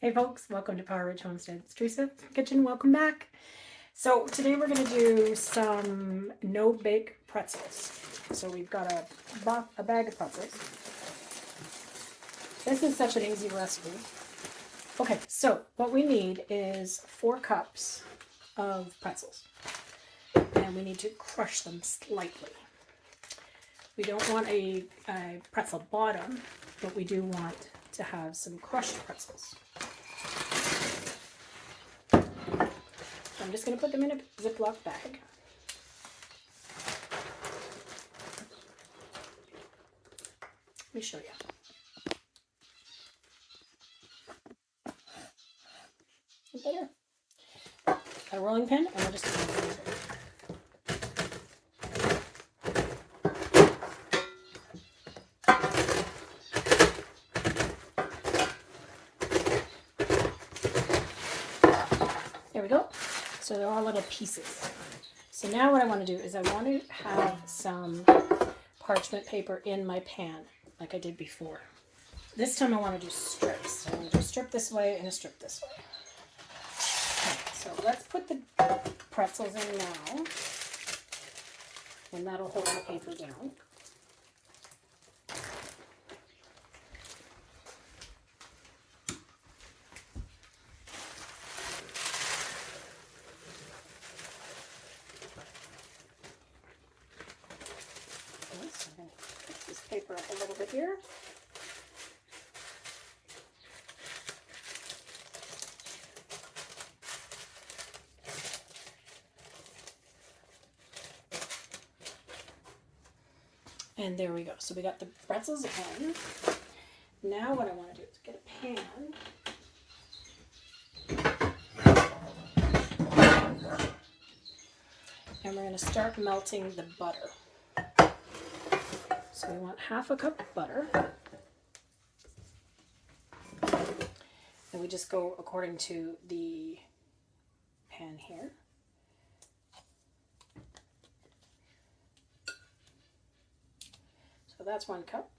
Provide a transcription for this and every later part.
Hey folks, welcome to Power Ridge Homestead. It's Teresa Kitchen, welcome back. So today we're going to do some no-bake pretzels. So we've got a bag of pretzels. This is such an easy recipe. Okay, so what we need is 4 cups of pretzels. And we need to crush them slightly. We don't want a pretzel bottom, but we do want to have some crushed pretzels. I'm just going to put them in a Ziploc bag. Let me show you. Better. A rolling pin, and we're just going to there we go. So they're all little pieces. So now what I want to do is I want to have some parchment paper in my pan like I did before. This time I want to do strips. So I'm going to do a strip this way and a strip this way. Okay, so let's put the pretzels in now, and that'll hold the paper down. So I'm going to put this paper up a little bit here. And there we go. So we got the pretzels in. Now what I want to do is get a pan. And we're going to start melting the butter. So we want half a cup of butter. And we just go according to the pan here. So that's 1 cup.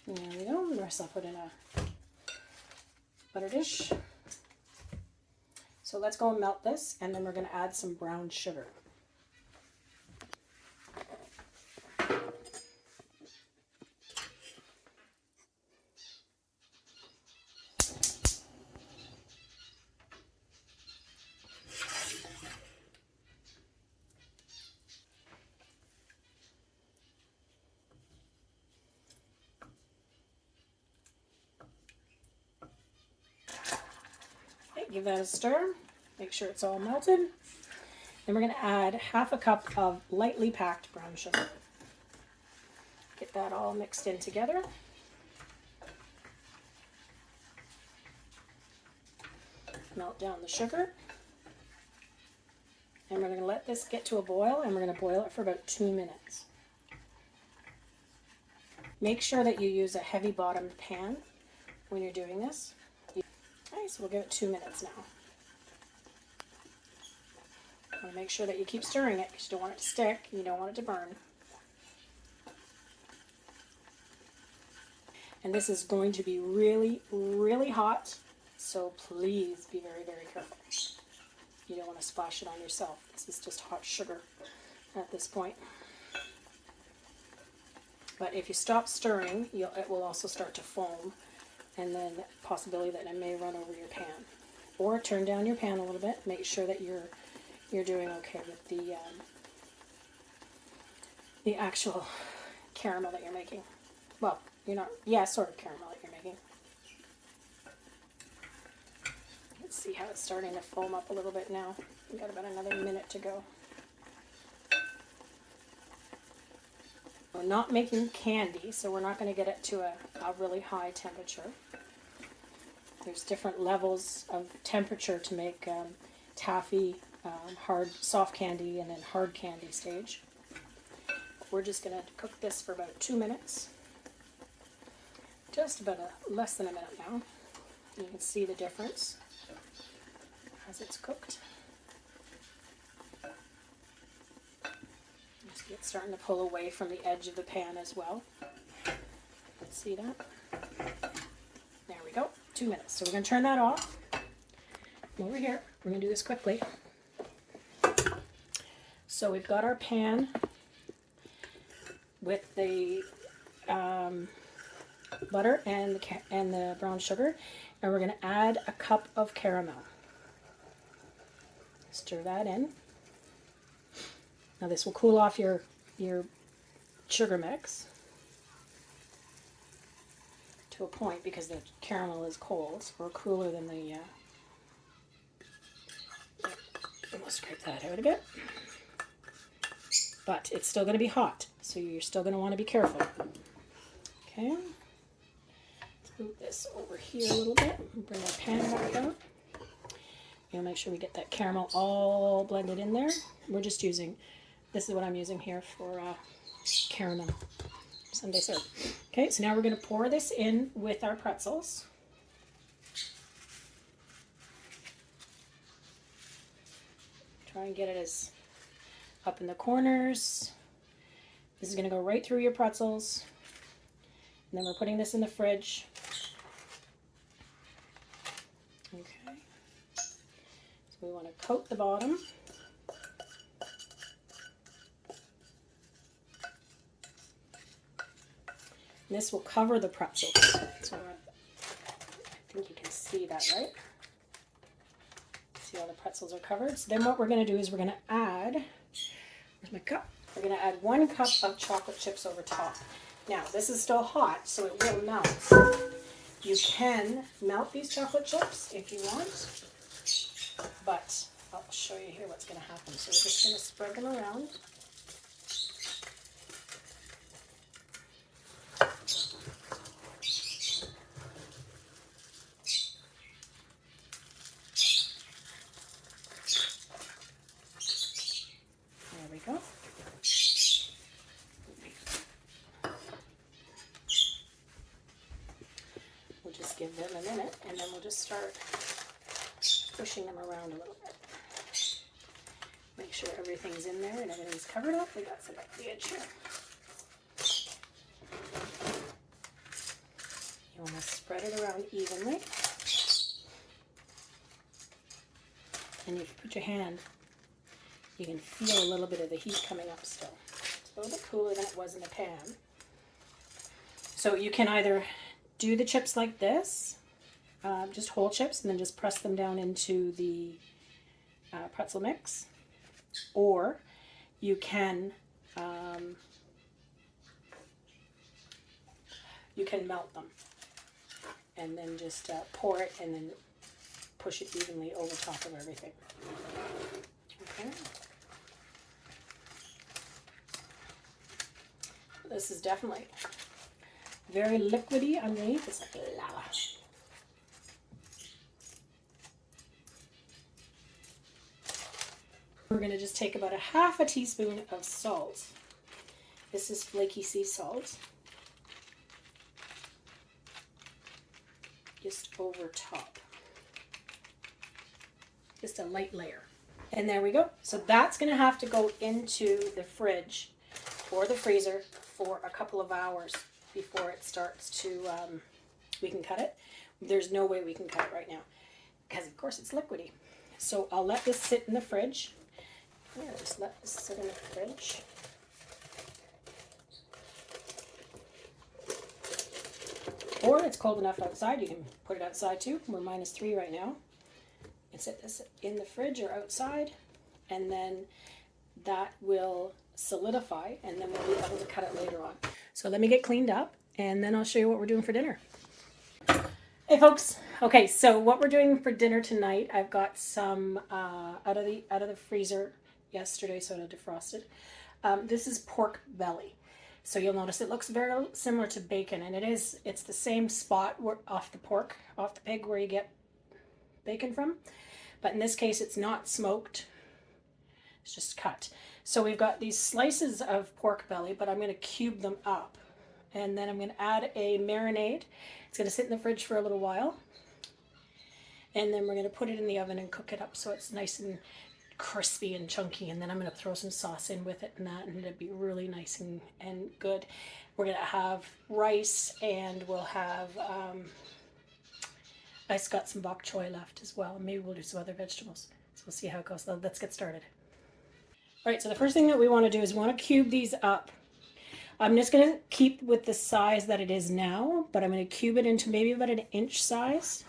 There we go. The rest I'll put in a butter dish. So let's go and melt this, and then we're going to add some brown sugar. Give that a stir, make sure it's all melted. Then we're going to add half a cup of lightly packed brown sugar. Get that all mixed in together. Melt down the sugar. And we're going to let this get to a boil, and we're going to boil it for about 2 minutes. Make sure that you use a heavy bottomed pan when you're doing this. Okay, so we'll give it 2 minutes now. You want to make sure that you keep stirring it because you don't want it to stick and you don't want it to burn. And this is going to be really, really hot, so please be very, very careful. You don't want to splash it on yourself. This is just hot sugar at this point. But if you stop stirring, it will also start to foam, and then possibility that it may run over your pan. Or turn down your pan a little bit. Make sure that you're doing okay with the actual caramel that you're making. Well, you're not. Yeah, sort of caramel that you're making. Let's see how it's starting to foam up a little bit now. We've got about another minute to go. We're not making candy, so we're not going to get it to a really high temperature. There's different levels of temperature to make taffy soft candy and then hard candy stage. We're just going to cook this for about 2 minutes. Just about less than a minute now. You can see the difference as it's cooked. It's starting to pull away from the edge of the pan as well. See that? There we go. 2 minutes. So we're going to turn that off. Over here. We're going to do this quickly. So we've got our pan with the butter and the brown sugar, and we're going to add a cup of caramel. Stir that in. Now this will cool off your sugar mix to a point because the caramel is cold, or cooler than the. We'll scrape that out a bit, but it's still going to be hot, so you're still going to want to be careful. Okay, let's move this over here a little bit and bring our pan back out. You'll make sure we get that caramel all blended in there. We're just using, this is what I'm using here for caramel Sunday serve. Okay, so now we're going to pour this in with our pretzels. Try and get it as up in the corners. This is going to go right through your pretzels. And then we're putting this in the fridge. Okay. So we want to coat the bottom. And this will cover the pretzels. So I think you can see that, right? See how the pretzels are covered? So then what we're going to do is we're going to add, where's my cup? We're going to add 1 cup of chocolate chips over top. Now, this is still hot, so it will melt. You can melt these chocolate chips if you want, but I'll show you here what's going to happen. So we're just going to spread them around. There we go. We'll just give them a minute, and then we'll just start pushing them around a little bit. Make sure everything's in there and everything's covered up. We got some at the edge here. You want to spread it around evenly. And if you put your hand, you can feel a little bit of the heat coming up still. It's a little bit cooler than it was in the pan. So you can either do the chips like this, just whole chips, and then just press them down into the pretzel mix, or you can melt them and then just pour it and then push it evenly over top of everything. Okay. This is definitely very liquidy underneath. It's like lava. We're going to just take about a half a teaspoon of salt. This is flaky sea salt. Just over top. Just a light layer. And there we go. So that's going to have to go into the fridge or the freezer for a couple of hours before it starts to, we can cut it. There's no way we can cut it right now because of course it's liquidy. So I'll let this sit in the fridge. Yeah, just let this sit in the fridge. Or it's cold enough outside, you can put it outside too. We're -3 right now. And set this in the fridge or outside, and then that will solidify, and then we'll be able to cut it later on. So let me get cleaned up, and then I'll show you what we're doing for dinner. Hey folks, okay, so what we're doing for dinner tonight, I've got some out of the freezer yesterday, so I defrosted. This is pork belly. So you'll notice it looks very similar to bacon, and it's the same spot off the pig where you get bacon from. But in this case, it's not smoked. It's just cut. So we've got these slices of pork belly, but I'm going to cube them up. And then I'm going to add a marinade. It's going to sit in the fridge for a little while. And then we're going to put it in the oven and cook it up so it's nice and crispy and chunky. And then I'm going to throw some sauce in with it and that, and it'll be really nice and good. We're going to have rice, and we'll have, I've got some bok choy left as well. Maybe we'll do some other vegetables. So we'll see how it goes. Let's get started. All right, so the first thing that we want to do is we want to cube these up. I'm just going to keep with the size that it is now, but I'm going to cube it into maybe about an inch size.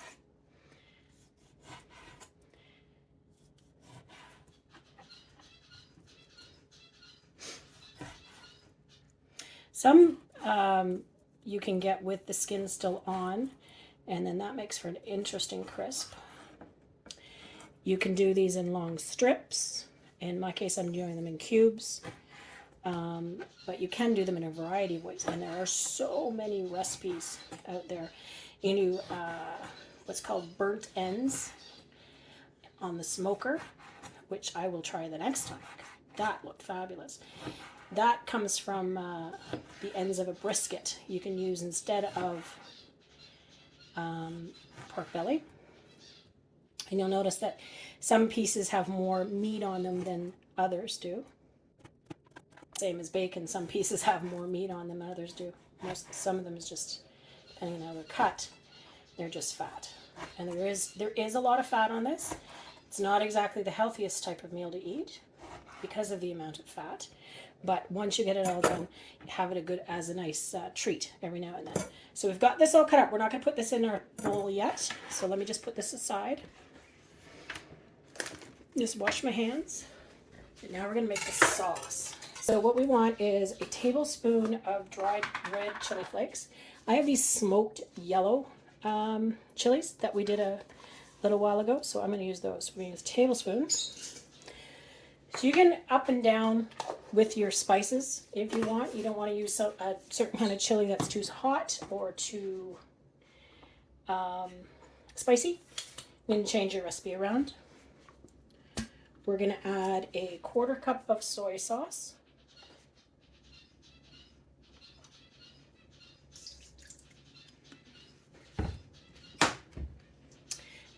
Some you can get with the skin still on, and then that makes for an interesting crisp. You can do these in long strips. In my case, I'm doing them in cubes. But you can do them in a variety of ways, and there are so many recipes out there. You do what's called burnt ends on the smoker, which I will try the next time. That looked fabulous. That comes from the ends of a brisket you can use instead of pork belly. And you'll notice that some pieces have more meat on them than others do. Same as bacon, some pieces have more meat on them than others do. Some of them is just, depending on how they're cut, they're just fat. And there is a lot of fat on this. It's not exactly the healthiest type of meal to eat because of the amount of fat. But once you get it all done, have it as a nice treat every now and then. So we've got this all cut up. We're not going to put this in our bowl yet. So let me just put this aside. Just wash my hands. And now we're going to make the sauce. So what we want is a tablespoon of dried red chili flakes. I have these smoked yellow chilies that we did a little while ago. So I'm going to use those. We're going to use a tablespoon. So you can up and down with your spices if you want. You don't want to use a certain kind of chili that's too hot or too spicy. You can change your recipe around. We're going to add a 1/4 cup of soy sauce.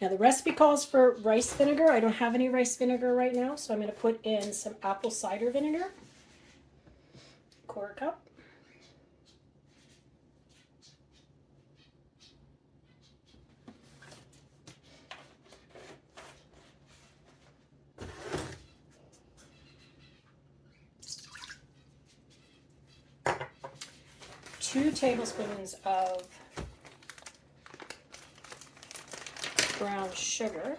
Now the recipe calls for rice vinegar. I don't have any rice vinegar right now, so I'm going to put in some apple cider vinegar. 1/4 cup. Two tablespoons of brown sugar.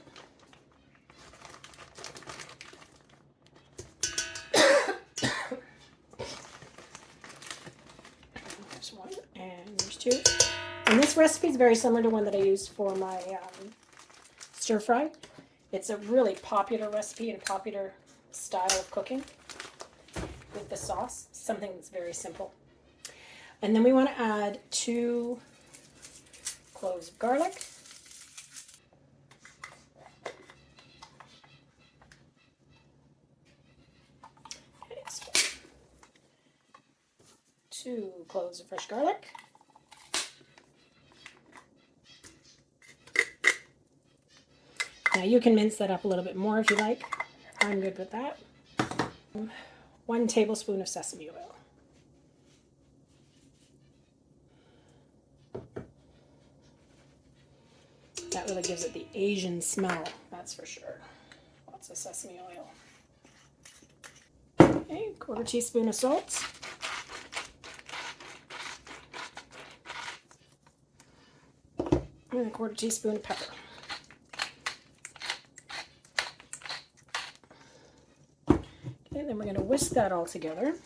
There's one, and there's two. And this recipe is very similar to one that I used for my stir fry. It's a really popular recipe and popular style of cooking with the sauce. Something that's very simple. And then we want to add 2 cloves of garlic. Okay, so 2 cloves of fresh garlic. Now you can mince that up a little bit more if you like. I'm good with that. 1 tablespoon of sesame oil. That really gives it the Asian smell, that's for sure. Lots of sesame oil. Okay, 1/4 teaspoon of salt. And 1/4 teaspoon of pepper. Okay, then we're going to whisk that all together.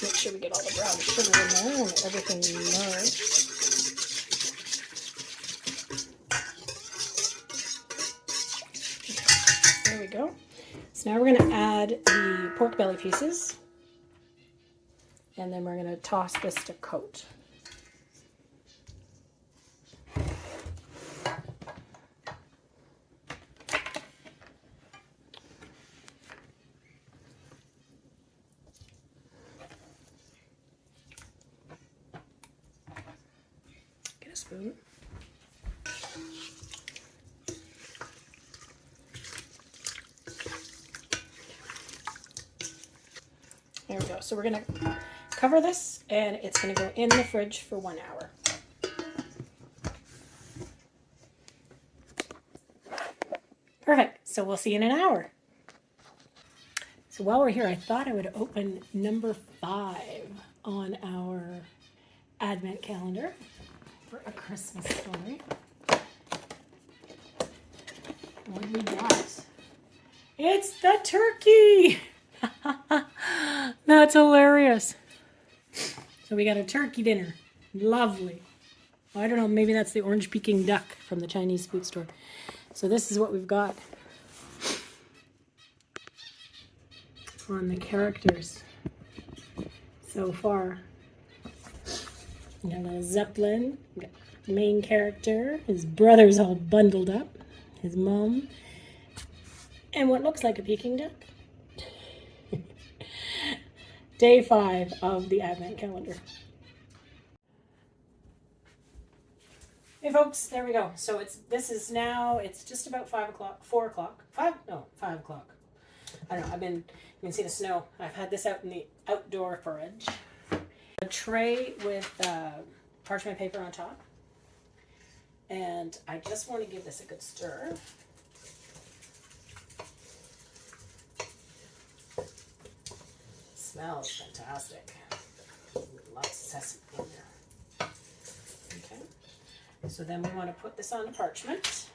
Make sure we get all the brown sugar in there and everything merged. There we go. So now we're going to add the pork belly pieces, and then we're going to toss this to coat. spoon. There we go. So we're going to cover this, and it's going to go in the fridge for 1 hour. Perfect. So we'll see you in an hour. So while we're here, I thought I would open number 5 on our Advent calendar for A Christmas Story. What do we got? It's the turkey! That's hilarious. So we got a turkey dinner. Lovely. I don't know, maybe that's the orange Peking duck from the Chinese food store. So this is what we've got on the characters so far. We got a Zeppelin, we got the main character, his brother's all bundled up, his mom, and what looks like a Peking duck. Day 5 of the Advent calendar. Hey folks, there we go. So it's just about 5 o'clock, 4 o'clock, 5 o'clock. I don't know, you can see the snow. I've had this out in the outdoor fridge. A tray with parchment paper on top. And I just want to give this a good stir. Smells fantastic. Lots of sesame in there. Okay. So then we want to put this on the parchment.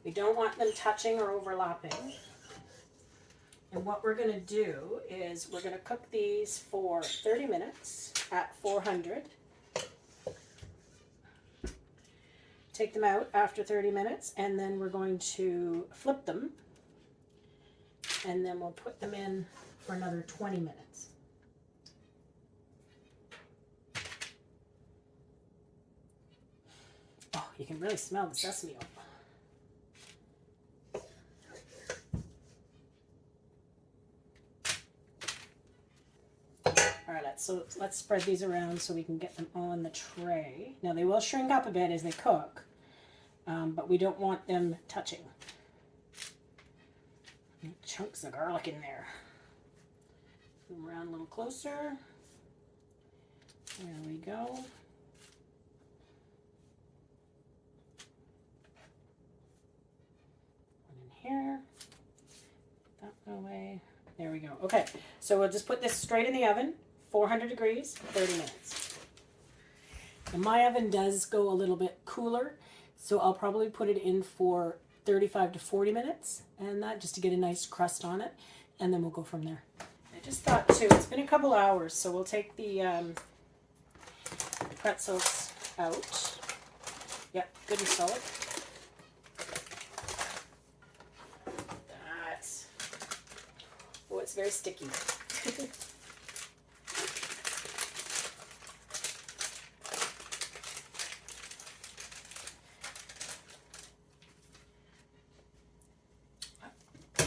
We don't want them touching or overlapping. And what we're going to do is we're going to cook these for 30 minutes at 400. Take them out after 30 minutes, and then we're going to flip them. And then we'll put them in for another 20 minutes. Oh, you can really smell the sesame oil. All right, let's spread these around so we can get them on the tray. Now they will shrink up a bit as they cook, but we don't want them touching. Chunks of garlic in there. Come around a little closer. There we go. One in here. That away. There we go. Okay, so we'll just put this straight in the oven, 400 degrees, 30 minutes. And my oven does go a little bit cooler, so I'll probably put it in for 35 to 40 minutes, and that just to get a nice crust on it, and then we'll go from there. I just thought too, it's been a couple hours, so we'll take the pretzels out. Yep, good and solid. That's, oh, it's very sticky.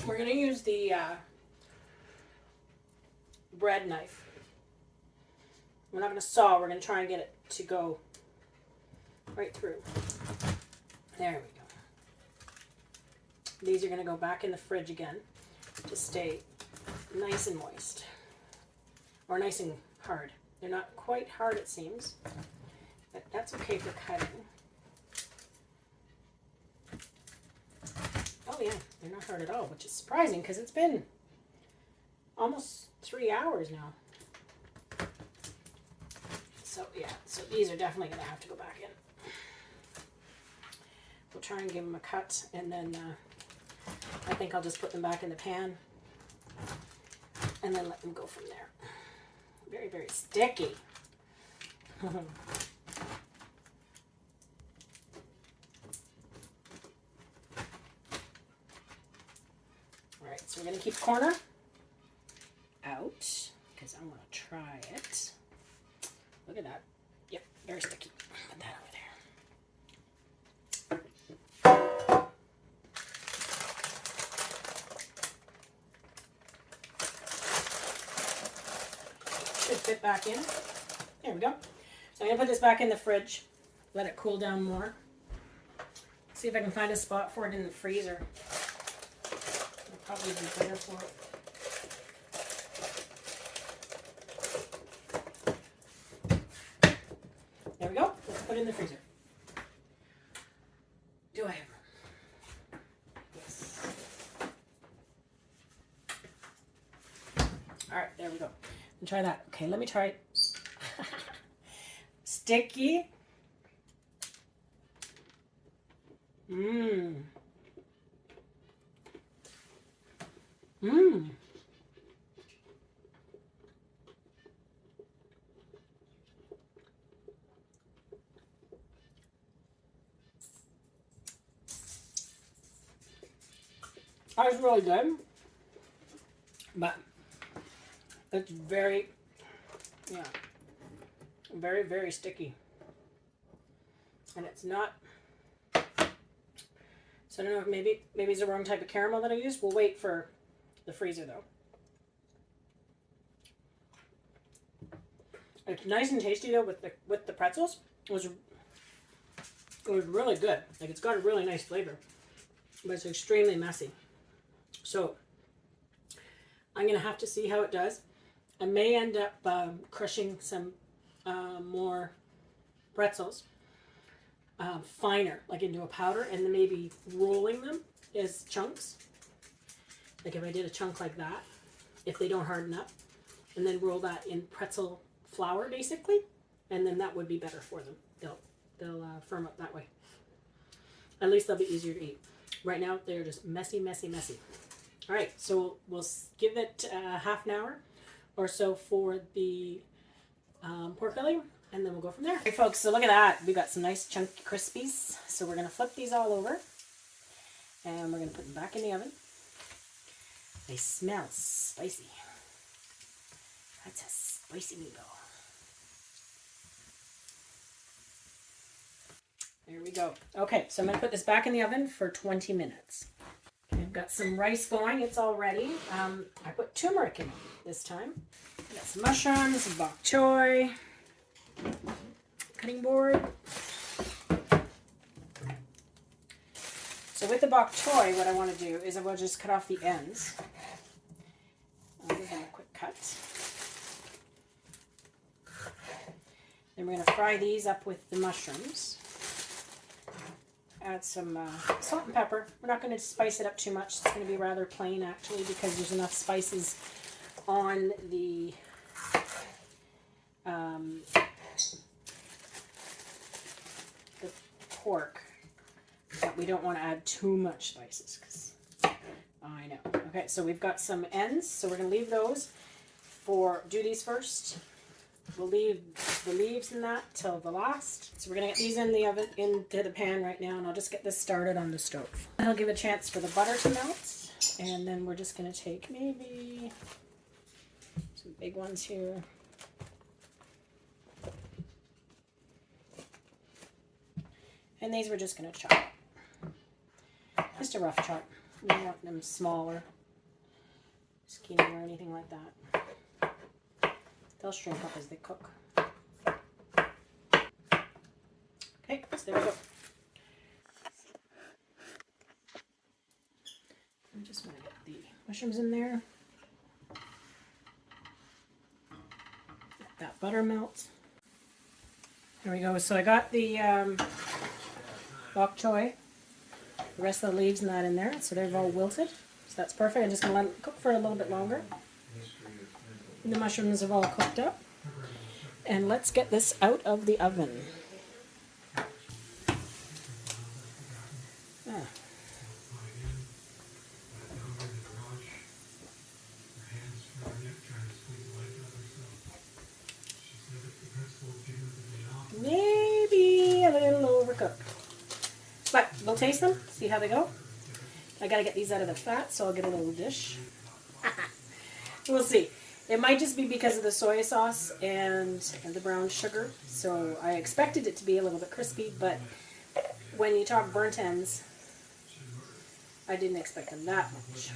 We're going to use the bread knife. We're not going to saw, we're going to try and get it to go right through. There we go. These are going to go back in the fridge again to stay nice and moist. Or nice and hard. They're not quite hard, it seems, but that's okay for cutting. Oh yeah, they're not hard at all, which is surprising because it's been almost 3 hours now. So yeah, so these are definitely going to have to go back in. We'll try and give them a cut, and then I think I'll just put them back in the pan and then let them go from there. Very, very sticky. Alright, so we're going to keep the corner out because I want to try it. Look at that. Yep, very sticky. Put that over there. Should fit back in. There we go. So I'm going to put this back in the fridge let it cool down more. See if I can find a spot for it in the freezer. It'll probably be better for it. There we go. Let's put it in the freezer. Do I have room? Yes. Alright, there we go. And try that. Okay, let me try it. Sticky. Mmm. Mmm. That was really good, but it's very, yeah, very, very sticky. And it's not, so I don't know, maybe it's the wrong type of caramel that I used. We'll wait for the freezer though. It's nice and tasty though with the pretzels. It was really good. Like, it's got a really nice flavor, but it's extremely messy. So I'm going to have to see how it does. I may end up crushing some more pretzels finer, like into a powder, and then maybe rolling them as chunks. Like if I did a chunk like that, if they don't harden up, and then roll that in pretzel flour basically, and then that would be better for them. They'll firm up that way. At least they'll be easier to eat. Right now they're just messy, messy, messy. All right, so we'll give it half an hour or so for the pork belly, and then we'll go from there. Okay, folks, so look at that. We got some nice chunky crispies. So we're going to flip these all over, and we're going to put them back in the oven. They smell spicy. That's a spicy meatball. There we go. Okay, so I'm going to put this back in the oven for 20 minutes. I've got some rice going. It's all ready. I put turmeric in it this time. Got some mushrooms, some bok choy, cutting board. So with the bok choy, what I want to do is I will just cut off the ends. I'll give them a quick cut. Then we're going to fry these up with the mushrooms. Add some salt and pepper. We're not going to spice it up too much. It's going to be rather plain actually, because there's enough spices on the pork that we don't want to add too much spices. Cause I know. Okay, so we've got some ends, so we're going to leave those do these first. We'll leave the leaves in that till the last. So we're going to get these in the oven, into the pan right now, and I'll just get this started on the stove. I'll give a chance for the butter to melt, and then we're just going to take maybe some big ones here. And these we're just going to chop. Just a rough chop. We don't want them smaller, skinny, or anything like that. They'll shrink up as they cook. Okay, so there we go. I just want to get the mushrooms in there. Let that butter melt. There we go. So I got the bok choy, the rest of the leaves and that in there. So they've all wilted. So that's perfect. I'm just going to let it cook for a little bit longer. The mushrooms have all cooked up, and let's get this out of the oven. Maybe a little overcooked, but we'll taste them, see how they go. I gotta get these out of the fat, so I'll get a little dish. We'll see. It might just be because of the soy sauce and the brown sugar. So I expected it to be a little bit crispy, but when you talk burnt ends, I didn't expect them that much.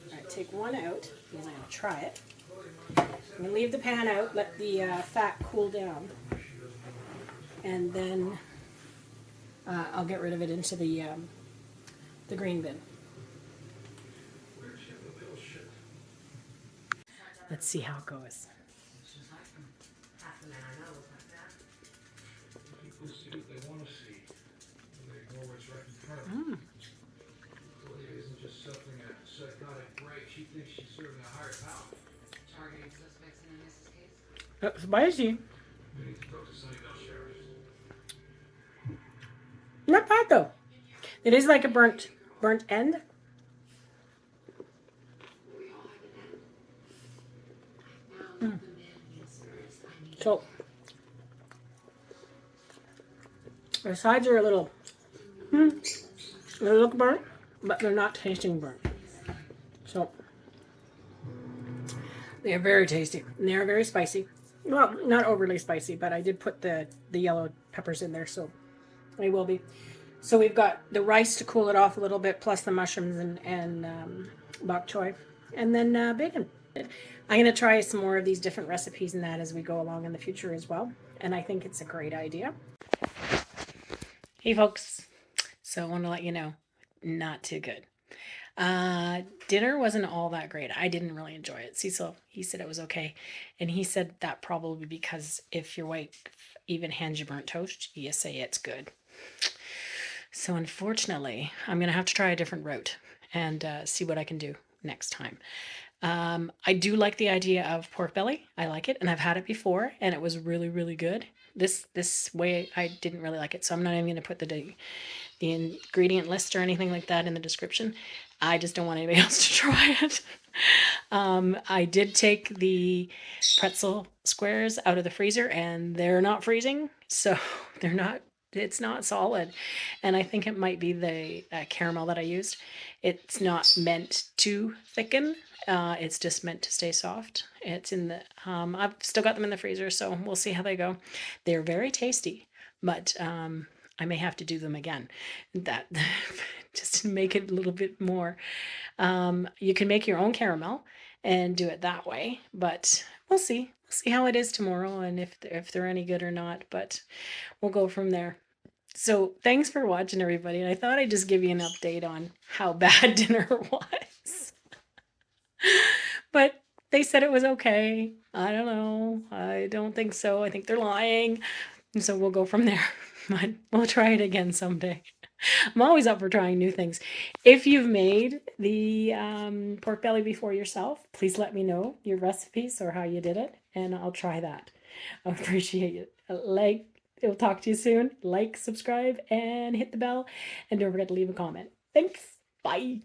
Alright, take one out, because I'm going to try it. I'm going to leave the pan out, let the fat cool down, and then I'll get rid of it into the green bin. Let's see how it goes. Mm. Isn't just suffering a psychotic break. She thinks she's serving a higher power. Targeting suspects in this case. Spicy. We need to talk to Sunnyvale Sheriff. Not bad though. It is like a burnt end. Mm. So the sides are a little. They look burnt, but they're not tasting burnt. So they are very tasty. And they are very spicy. Well, not overly spicy, but I did put the yellow peppers in there, so they will be. So we've got the rice to cool it off a little bit, plus the mushrooms and bok choy, and then bacon. I'm going to try some more of these different recipes and that as we go along in the future as well. And I think it's a great idea. Hey folks, so I want to let you know, not too good. Dinner wasn't all that great. I didn't really enjoy it. Cecil, he said it was okay. And he said that probably because if your wife even hands you burnt toast, you say it's good. So unfortunately, I'm going to have to try a different route and see what I can do next time. I do like the idea of pork belly. I like it, and I've had it before, and it was really, really good. This way, I didn't really like it, so I'm not even going to put the ingredient list or anything like that in the description. I just don't want anybody else to try it. I did take the pretzel squares out of the freezer, and they're not freezing, so it's not solid. And I think it might be the caramel that I used. It's not meant to thicken. It's just meant to stay soft. It's in the, I've still got them in the freezer, so we'll see how they go. They're very tasty, but I may have to do them again. That just to make it a little bit more. You can make your own caramel and do it that way, but we'll see. We'll see how it is tomorrow and if they're any good or not, but we'll go from there. So thanks for watching, everybody. And I thought I'd just give you an update on how bad dinner was. But they said it was okay. I don't know. I don't think so. I think they're lying. And so we'll go from there. But we'll try it again someday. I'm always up for trying new things. If you've made the pork belly before yourself, please let me know your recipes or how you did it, and I'll try that. I appreciate it. We'll talk to you soon. Like, subscribe, and hit the bell. And don't forget to leave a comment. Thanks. Bye.